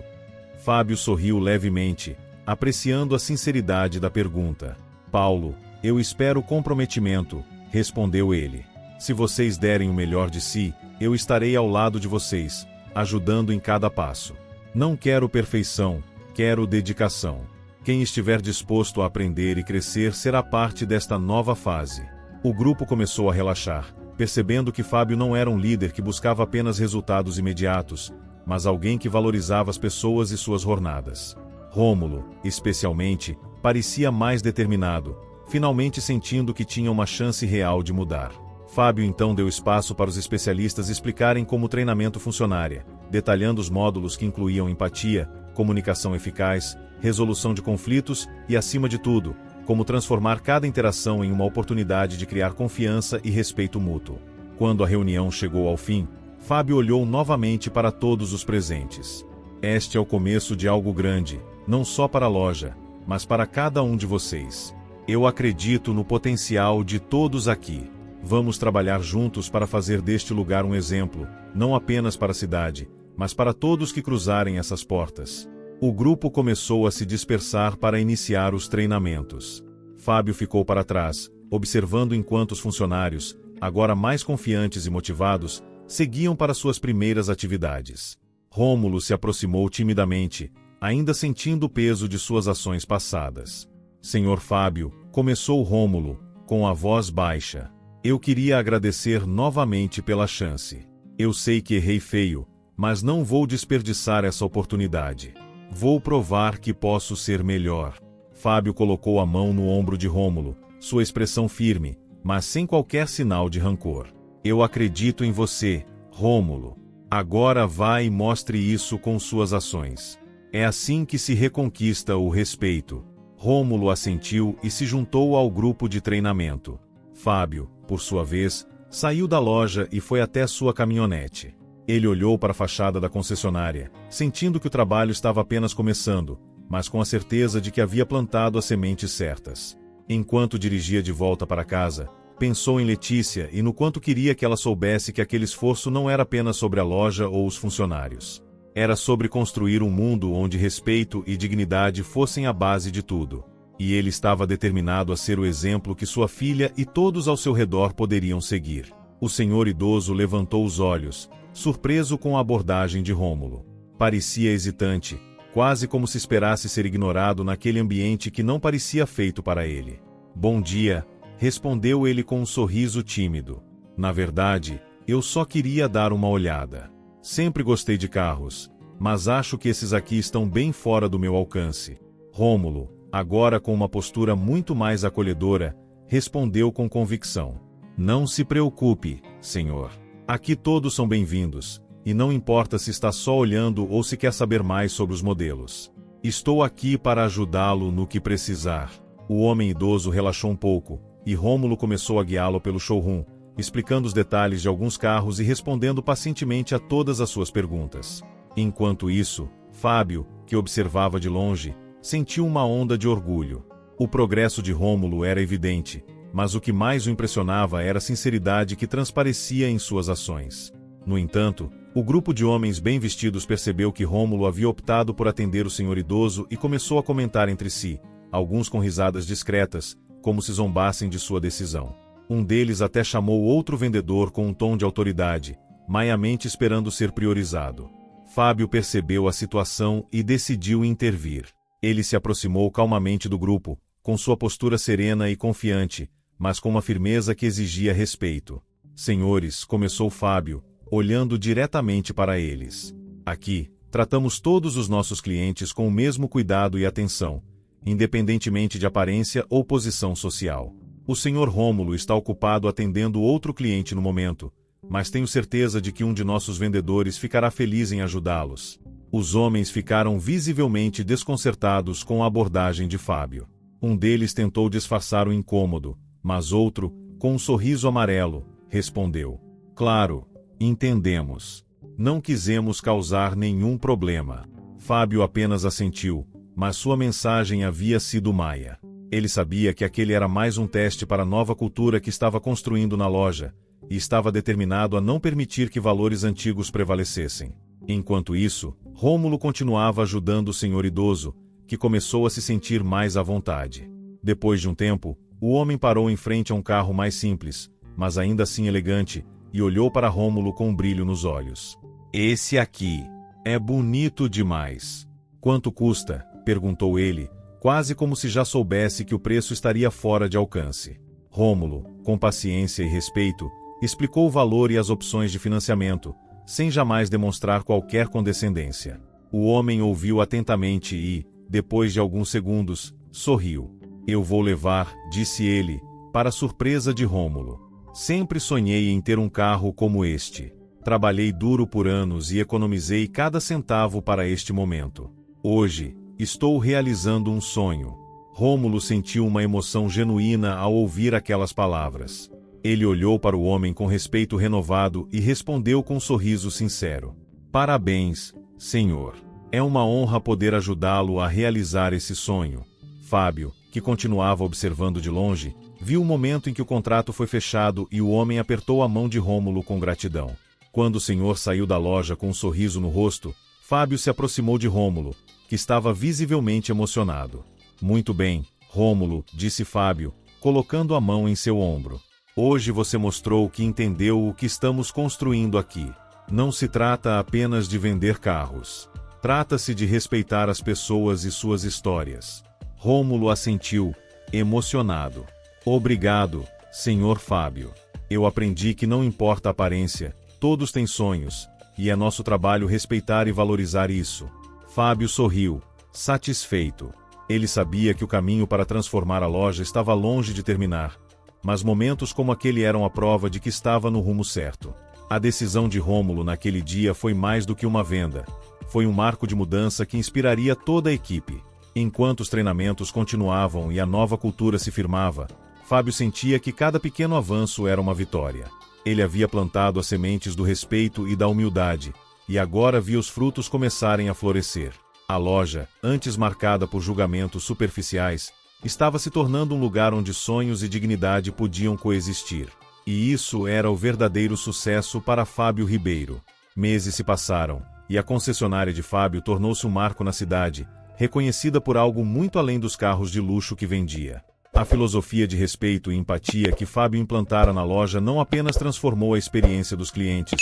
Fábio sorriu levemente, apreciando a sinceridade da pergunta. Paulo, eu espero comprometimento, respondeu ele. Se vocês derem o melhor de si, eu estarei ao lado de vocês, ajudando em cada passo. Não quero perfeição, quero dedicação. Quem estiver disposto a aprender e crescer será parte desta nova fase. O grupo começou a relaxar, percebendo que Fábio não era um líder que buscava apenas resultados imediatos, mas alguém que valorizava as pessoas e suas jornadas. Rômulo, especialmente, parecia mais determinado, finalmente sentindo que tinha uma chance real de mudar. Fábio então deu espaço para os especialistas explicarem como o treinamento funcionaria, detalhando os módulos que incluíam empatia, comunicação eficaz, resolução de conflitos e, acima de tudo, como transformar cada interação em uma oportunidade de criar confiança e respeito mútuo. Quando a reunião chegou ao fim, Fábio olhou novamente para todos os presentes. Este é o começo de algo grande, não só para a loja, mas para cada um de vocês. Eu acredito no potencial de todos aqui. Vamos trabalhar juntos para fazer deste lugar um exemplo, não apenas para a cidade, mas para todos que cruzarem essas portas. O grupo começou a se dispersar para iniciar os treinamentos. Fábio ficou para trás, observando enquanto os funcionários, agora mais confiantes e motivados, seguiam para suas primeiras atividades. Rômulo se aproximou timidamente, ainda sentindo o peso de suas ações passadas. Senhor Fábio, começou Rômulo, com a voz baixa. Eu queria agradecer novamente pela chance. Eu sei que errei feio, mas não vou desperdiçar essa oportunidade. Vou provar que posso ser melhor. Fábio colocou a mão no ombro de Rômulo, sua expressão firme, mas sem qualquer sinal de rancor. Eu acredito em você, Rômulo. Agora vá e mostre isso com suas ações. É assim que se reconquista o respeito. Rômulo assentiu e se juntou ao grupo de treinamento. Fábio, por sua vez, saiu da loja e foi até sua caminhonete. Ele olhou para a fachada da concessionária, sentindo que o trabalho estava apenas começando, mas com a certeza de que havia plantado as sementes certas. Enquanto dirigia de volta para casa, pensou em Letícia e no quanto queria que ela soubesse que aquele esforço não era apenas sobre a loja ou os funcionários. Era sobre construir um mundo onde respeito e dignidade fossem a base de tudo. E ele estava determinado a ser o exemplo que sua filha e todos ao seu redor poderiam seguir. O senhor idoso levantou os olhos, surpreso com a abordagem de Rômulo. Parecia hesitante, quase como se esperasse ser ignorado naquele ambiente que não parecia feito para ele. "Bom dia", respondeu ele com um sorriso tímido. "Na verdade, eu só queria dar uma olhada. Sempre gostei de carros, mas acho que esses aqui estão bem fora do meu alcance." Rômulo, agora com uma postura muito mais acolhedora, respondeu com convicção: "Não se preocupe, senhor. Aqui todos são bem-vindos, e não importa se está só olhando ou se quer saber mais sobre os modelos. Estou aqui para ajudá-lo no que precisar." O homem idoso relaxou um pouco, e Rômulo começou a guiá-lo pelo showroom, explicando os detalhes de alguns carros e respondendo pacientemente a todas as suas perguntas. Enquanto isso, Fábio, que observava de longe, sentiu uma onda de orgulho. O progresso de Rômulo era evidente, mas o que mais o impressionava era a sinceridade que transparecia em suas ações. No entanto, o grupo de homens bem vestidos percebeu que Rômulo havia optado por atender o senhor idoso e começou a comentar entre si, alguns com risadas discretas, como se zombassem de sua decisão. Um deles até chamou outro vendedor com um tom de autoridade, maiamente esperando ser priorizado. Fábio percebeu a situação e decidiu intervir. Ele se aproximou calmamente do grupo, com sua postura serena e confiante, mas com uma firmeza que exigia respeito. "Senhores", começou Fábio, olhando diretamente para eles. "Aqui, tratamos todos os nossos clientes com o mesmo cuidado e atenção, independentemente de aparência ou posição social. O senhor Rômulo está ocupado atendendo outro cliente no momento, mas tenho certeza de que um de nossos vendedores ficará feliz em ajudá-los." Os homens ficaram visivelmente desconcertados com a abordagem de Fábio. Um deles tentou disfarçar o incômodo, mas outro, com um sorriso amarelo, respondeu: "Claro, entendemos. Não quisemos causar nenhum problema." Fábio apenas assentiu, mas sua mensagem havia sido maia. Ele sabia que aquele era mais um teste para a nova cultura que estava construindo na loja, e estava determinado a não permitir que valores antigos prevalecessem. Enquanto isso, Rômulo continuava ajudando o senhor idoso, que começou a se sentir mais à vontade. Depois de um tempo, o homem parou em frente a um carro mais simples, mas ainda assim elegante, e olhou para Rômulo com um brilho nos olhos. "Esse aqui é bonito demais." "Quanto custa?" perguntou ele, quase como se já soubesse que o preço estaria fora de alcance. Rômulo, com paciência e respeito, explicou o valor e as opções de financiamento, sem jamais demonstrar qualquer condescendência. O homem ouviu atentamente e, depois de alguns segundos, sorriu. "Eu vou levar", disse ele, para a surpresa de Rômulo. "Sempre sonhei em ter um carro como este. Trabalhei duro por anos e economizei cada centavo para este momento. Hoje, estou realizando um sonho." Rômulo sentiu uma emoção genuína ao ouvir aquelas palavras. Ele olhou para o homem com respeito renovado e respondeu com um sorriso sincero: "Parabéns, senhor. É uma honra poder ajudá-lo a realizar esse sonho." Fábio, que continuava observando de longe, viu o momento em que o contrato foi fechado e o homem apertou a mão de Rômulo com gratidão. Quando o senhor saiu da loja com um sorriso no rosto, Fábio se aproximou de Rômulo, que estava visivelmente emocionado. "Muito bem, Rômulo", disse Fábio, colocando a mão em seu ombro. "Hoje você mostrou que entendeu o que estamos construindo aqui. Não se trata apenas de vender carros. Trata-se de respeitar as pessoas e suas histórias." Rômulo assentiu, emocionado. "Obrigado, senhor Fábio. Eu aprendi que não importa a aparência, todos têm sonhos, e é nosso trabalho respeitar e valorizar isso." Fábio sorriu, satisfeito. Ele sabia que o caminho para transformar a loja estava longe de terminar, mas momentos como aquele eram a prova de que estava no rumo certo. A decisão de Rômulo naquele dia foi mais do que uma venda. Foi um marco de mudança que inspiraria toda a equipe. Enquanto os treinamentos continuavam e a nova cultura se firmava, Fábio sentia que cada pequeno avanço era uma vitória. Ele havia plantado as sementes do respeito e da humildade, e agora via os frutos começarem a florescer. A loja, antes marcada por julgamentos superficiais, estava se tornando um lugar onde sonhos e dignidade podiam coexistir. E isso era o verdadeiro sucesso para Fábio Ribeiro. Meses se passaram, e a concessionária de Fábio tornou-se um marco na cidade, reconhecida por algo muito além dos carros de luxo que vendia. A filosofia de respeito e empatia que Fábio implantara na loja não apenas transformou a experiência dos clientes,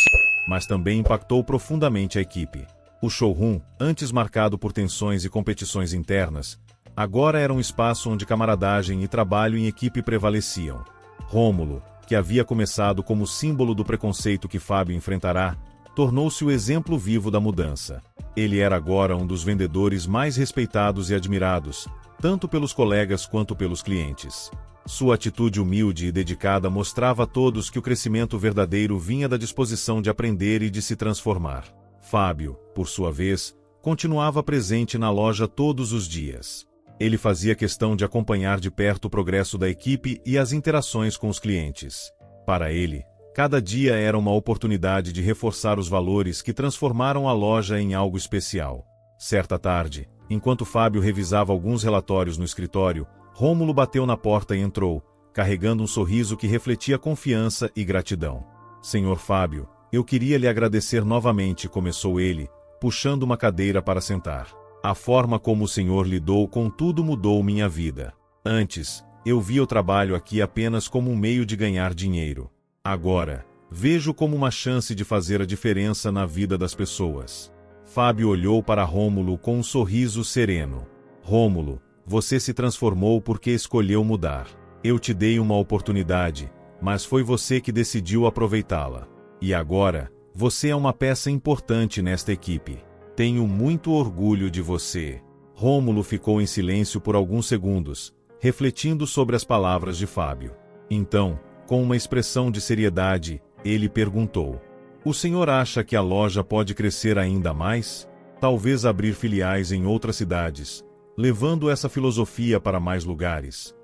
mas também impactou profundamente a equipe. O showroom, antes marcado por tensões e competições internas, agora era um espaço onde camaradagem e trabalho em equipe prevaleciam. Rômulo, que havia começado como símbolo do preconceito que Fábio enfrentará, tornou-se o exemplo vivo da mudança. Ele era agora um dos vendedores mais respeitados e admirados, tanto pelos colegas quanto pelos clientes. Sua atitude humilde e dedicada mostrava a todos que o crescimento verdadeiro vinha da disposição de aprender e de se transformar. Fábio, por sua vez, continuava presente na loja todos os dias. Ele fazia questão de acompanhar de perto o progresso da equipe e as interações com os clientes. Para ele, cada dia era uma oportunidade de reforçar os valores que transformaram a loja em algo especial. Certa tarde, enquanto Fábio revisava alguns relatórios no escritório, Rômulo bateu na porta e entrou, carregando um sorriso que refletia confiança e gratidão. "Senhor Fábio, eu queria lhe agradecer novamente", começou ele, puxando uma cadeira para sentar. "A forma como o senhor lidou com tudo mudou minha vida. Antes, eu via o trabalho aqui apenas como um meio de ganhar dinheiro. Agora, vejo como uma chance de fazer a diferença na vida das pessoas." Fábio olhou para Rômulo com um sorriso sereno. "Rômulo, você se transformou porque escolheu mudar. Eu te dei uma oportunidade, mas foi você que decidiu aproveitá-la. E agora, você é uma peça importante nesta equipe. Tenho muito orgulho de você." Rômulo ficou em silêncio por alguns segundos, refletindo sobre as palavras de Fábio. Então, com uma expressão de seriedade, ele perguntou: "O senhor acha que a loja pode crescer ainda mais? Talvez abrir filiais em outras cidades, levando essa filosofia para mais lugares?"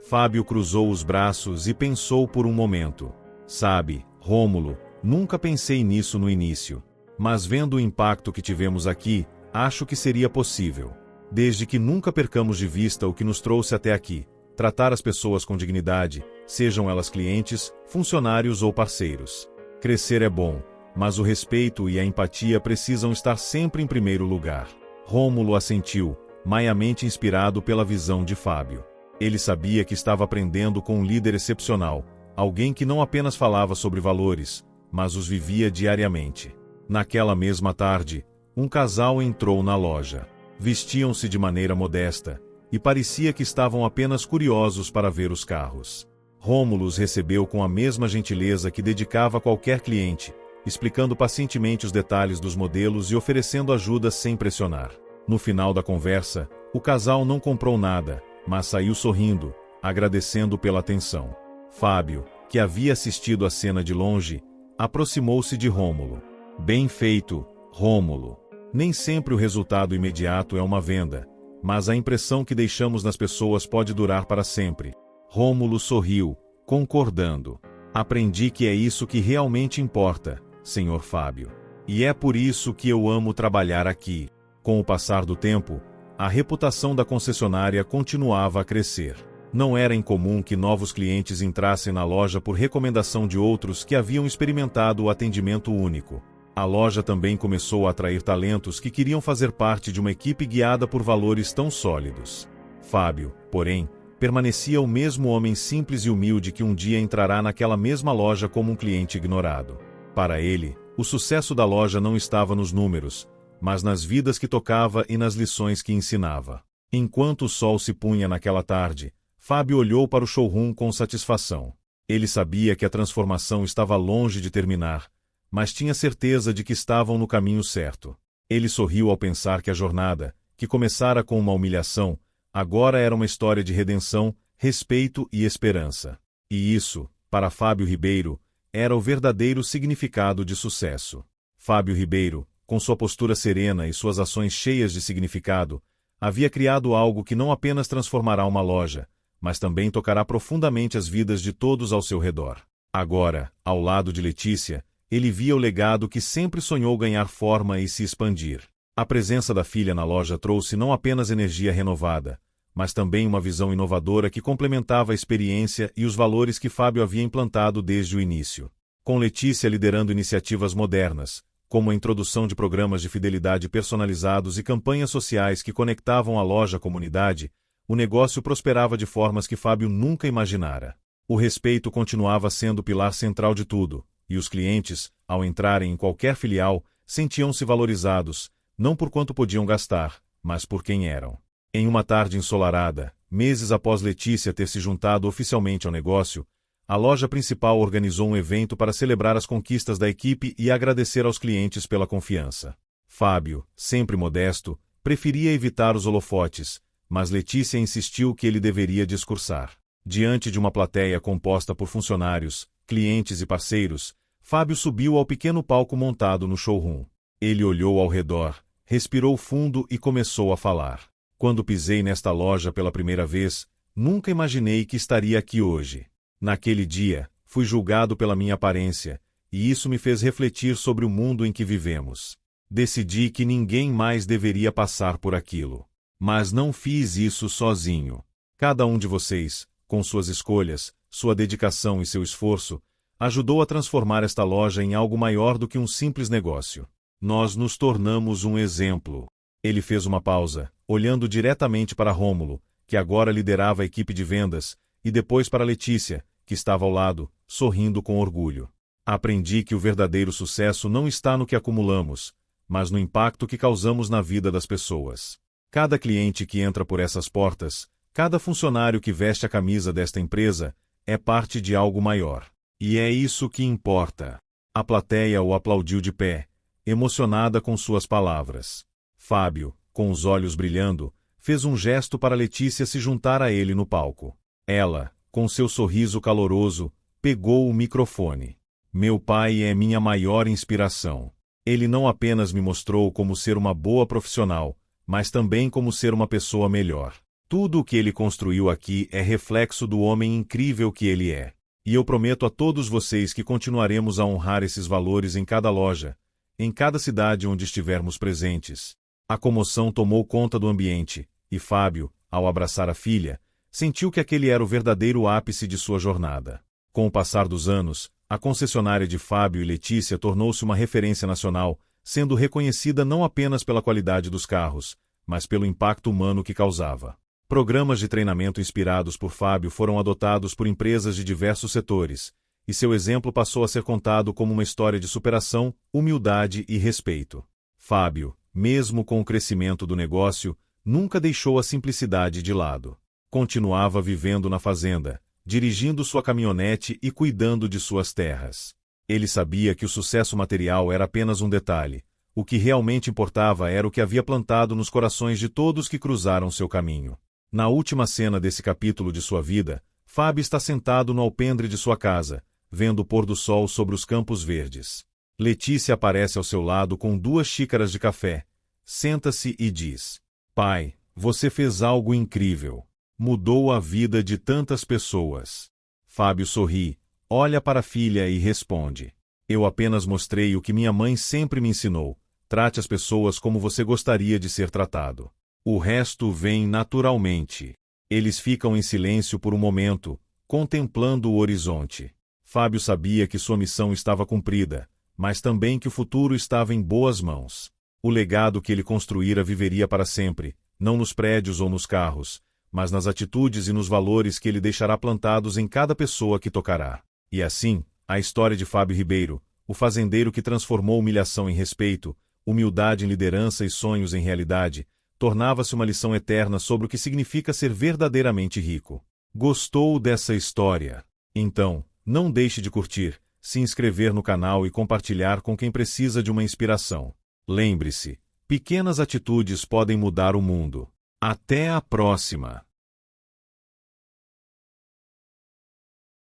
Fábio cruzou os braços e pensou por um momento. "Sabe, Rômulo, nunca pensei nisso no início. Mas vendo o impacto que tivemos aqui, acho que seria possível. Desde que nunca percamos de vista o que nos trouxe até aqui, tratar as pessoas com dignidade, sejam elas clientes, funcionários ou parceiros. Crescer é bom, mas o respeito e a empatia precisam estar sempre em primeiro lugar." Rômulo assentiu, maiamente inspirado pela visão de Fábio. Ele sabia que estava aprendendo com um líder excepcional, alguém que não apenas falava sobre valores, mas os vivia diariamente. Naquela mesma tarde, um casal entrou na loja. Vestiam-se de maneira modesta, e parecia que estavam apenas curiosos para ver os carros. Rômulo os recebeu com a mesma gentileza que dedicava a qualquer cliente, explicando pacientemente os detalhes dos modelos e oferecendo ajuda sem pressionar. No final da conversa, o casal não comprou nada, mas saiu sorrindo, agradecendo pela atenção. Fábio, que havia assistido a cena de longe, aproximou-se de Rômulo. "Bem feito, Rômulo. Nem sempre o resultado imediato é uma venda, mas a impressão que deixamos nas pessoas pode durar para sempre." Rômulo sorriu, concordando. "Aprendi que é isso que realmente importa, senhor Fábio. E é por isso que eu amo trabalhar aqui." Com o passar do tempo, a reputação da concessionária continuava a crescer. Não era incomum que novos clientes entrassem na loja por recomendação de outros que haviam experimentado o atendimento único. A loja também começou a atrair talentos que queriam fazer parte de uma equipe guiada por valores tão sólidos. Fábio, porém, permanecia o mesmo homem simples e humilde que um dia entrará naquela mesma loja como um cliente ignorado. Para ele, o sucesso da loja não estava nos números, mas nas vidas que tocava e nas lições que ensinava. Enquanto o sol se punha naquela tarde, Fábio olhou para o showroom com satisfação. Ele sabia que a transformação estava longe de terminar, mas tinha certeza de que estavam no caminho certo. Ele sorriu ao pensar que a jornada, que começara com uma humilhação, agora era uma história de redenção, respeito e esperança. E isso, para Fábio Ribeiro, era o verdadeiro significado de sucesso. Fábio Ribeiro, com sua postura serena e suas ações cheias de significado, havia criado algo que não apenas transformará uma loja, mas também tocará profundamente as vidas de todos ao seu redor. Agora, ao lado de Letícia, ele via o legado que sempre sonhou ganhar forma e se expandir. A presença da filha na loja trouxe não apenas energia renovada, mas também uma visão inovadora que complementava a experiência e os valores que Fábio havia implantado desde o início. Com Letícia liderando iniciativas modernas, como a introdução de programas de fidelidade personalizados e campanhas sociais que conectavam a loja à comunidade, o negócio prosperava de formas que Fábio nunca imaginara. O respeito continuava sendo o pilar central de tudo, e os clientes, ao entrarem em qualquer filial, sentiam-se valorizados, não por quanto podiam gastar, mas por quem eram. Em uma tarde ensolarada, meses após Letícia ter se juntado oficialmente ao negócio, a loja principal organizou um evento para celebrar as conquistas da equipe e agradecer aos clientes pela confiança. Fábio, sempre modesto, preferia evitar os holofotes, mas Letícia insistiu que ele deveria discursar. Diante de uma plateia composta por funcionários, clientes e parceiros, Fábio subiu ao pequeno palco montado no showroom. Ele olhou ao redor, respirou fundo e começou a falar. Quando pisei nesta loja pela primeira vez, nunca imaginei que estaria aqui hoje. Naquele dia, fui julgado pela minha aparência, e isso me fez refletir sobre o mundo em que vivemos. Decidi que ninguém mais deveria passar por aquilo. Mas não fiz isso sozinho. Cada um de vocês, com suas escolhas, sua dedicação e seu esforço, ajudou a transformar esta loja em algo maior do que um simples negócio. Nós nos tornamos um exemplo. Ele fez uma pausa, olhando diretamente para Rômulo, que agora liderava a equipe de vendas, e depois para Letícia, que estava ao lado, sorrindo com orgulho. Aprendi que o verdadeiro sucesso não está no que acumulamos, mas no impacto que causamos na vida das pessoas. Cada cliente que entra por essas portas, cada funcionário que veste a camisa desta empresa, é parte de algo maior. E é isso que importa. A plateia o aplaudiu de pé, emocionada com suas palavras. Fábio, com os olhos brilhando, fez um gesto para Letícia se juntar a ele no palco. Ela, com seu sorriso caloroso, pegou o microfone. Meu pai é minha maior inspiração. Ele não apenas me mostrou como ser uma boa profissional, mas também como ser uma pessoa melhor. Tudo o que ele construiu aqui é reflexo do homem incrível que ele é. E eu prometo a todos vocês que continuaremos a honrar esses valores em cada loja, em cada cidade onde estivermos presentes. A comoção tomou conta do ambiente, e Fábio, ao abraçar a filha, sentiu que aquele era o verdadeiro ápice de sua jornada. Com o passar dos anos, a concessionária de Fábio e Letícia tornou-se uma referência nacional, sendo reconhecida não apenas pela qualidade dos carros, mas pelo impacto humano que causava. Programas de treinamento inspirados por Fábio foram adotados por empresas de diversos setores, e seu exemplo passou a ser contado como uma história de superação, humildade e respeito. Fábio, mesmo com o crescimento do negócio, nunca deixou a simplicidade de lado. Continuava vivendo na fazenda, dirigindo sua caminhonete e cuidando de suas terras. Ele sabia que o sucesso material era apenas um detalhe. O que realmente importava era o que havia plantado nos corações de todos que cruzaram seu caminho. Na última cena desse capítulo de sua vida, Fábio está sentado no alpendre de sua casa, vendo o pôr do sol sobre os campos verdes. Letícia aparece ao seu lado com 2 xícaras de café. Senta-se e diz: Pai, você fez algo incrível. Mudou a vida de tantas pessoas. Fábio sorri, olha para a filha e responde: Eu apenas mostrei o que minha mãe sempre me ensinou. Trate as pessoas como você gostaria de ser tratado. O resto vem naturalmente. Eles ficam em silêncio por um momento, contemplando o horizonte. Fábio sabia que sua missão estava cumprida, mas também que o futuro estava em boas mãos. O legado que ele construíra viveria para sempre, não nos prédios ou nos carros, mas nas atitudes e nos valores que ele deixará plantados em cada pessoa que tocará. E assim, a história de Fábio Ribeiro, o fazendeiro que transformou humilhação em respeito, humildade em liderança e sonhos em realidade, tornava-se uma lição eterna sobre o que significa ser verdadeiramente rico. Gostou dessa história? Então, não deixe de curtir, se inscrever no canal e compartilhar com quem precisa de uma inspiração. Lembre-se, pequenas atitudes podem mudar o mundo. Até a próxima!